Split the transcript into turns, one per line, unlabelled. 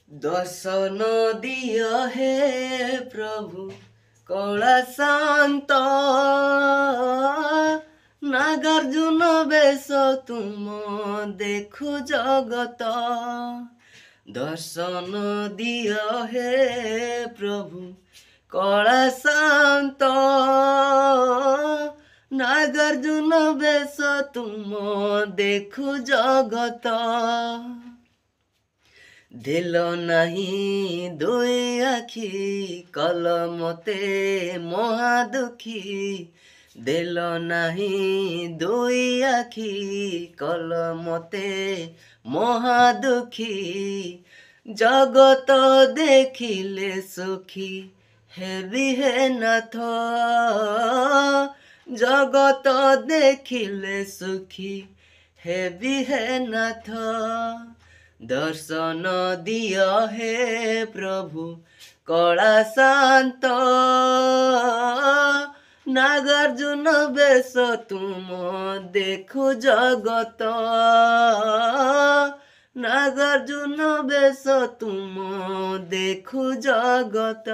दर्शन दिय हे प्रभु कला शांत नागार्जुन बेश तुम देखु जगत दर्शन दिय हे प्रभु कला शांत नागार्जुन बेश तुम देखु जगत दिल नहीं दुई आखि कल मते महादुखी दिल नहीं दुई आखि कल मते महादुखी जगत देखिले सुखी हेबी हे नाथ जगत देखिले सुखी हेबी हे नाथ दर्शन दिय हे प्रभु कला शांत नागार्जुन बेश तुम देखु जगत नागार्जुन बेश तुम देखु जगत।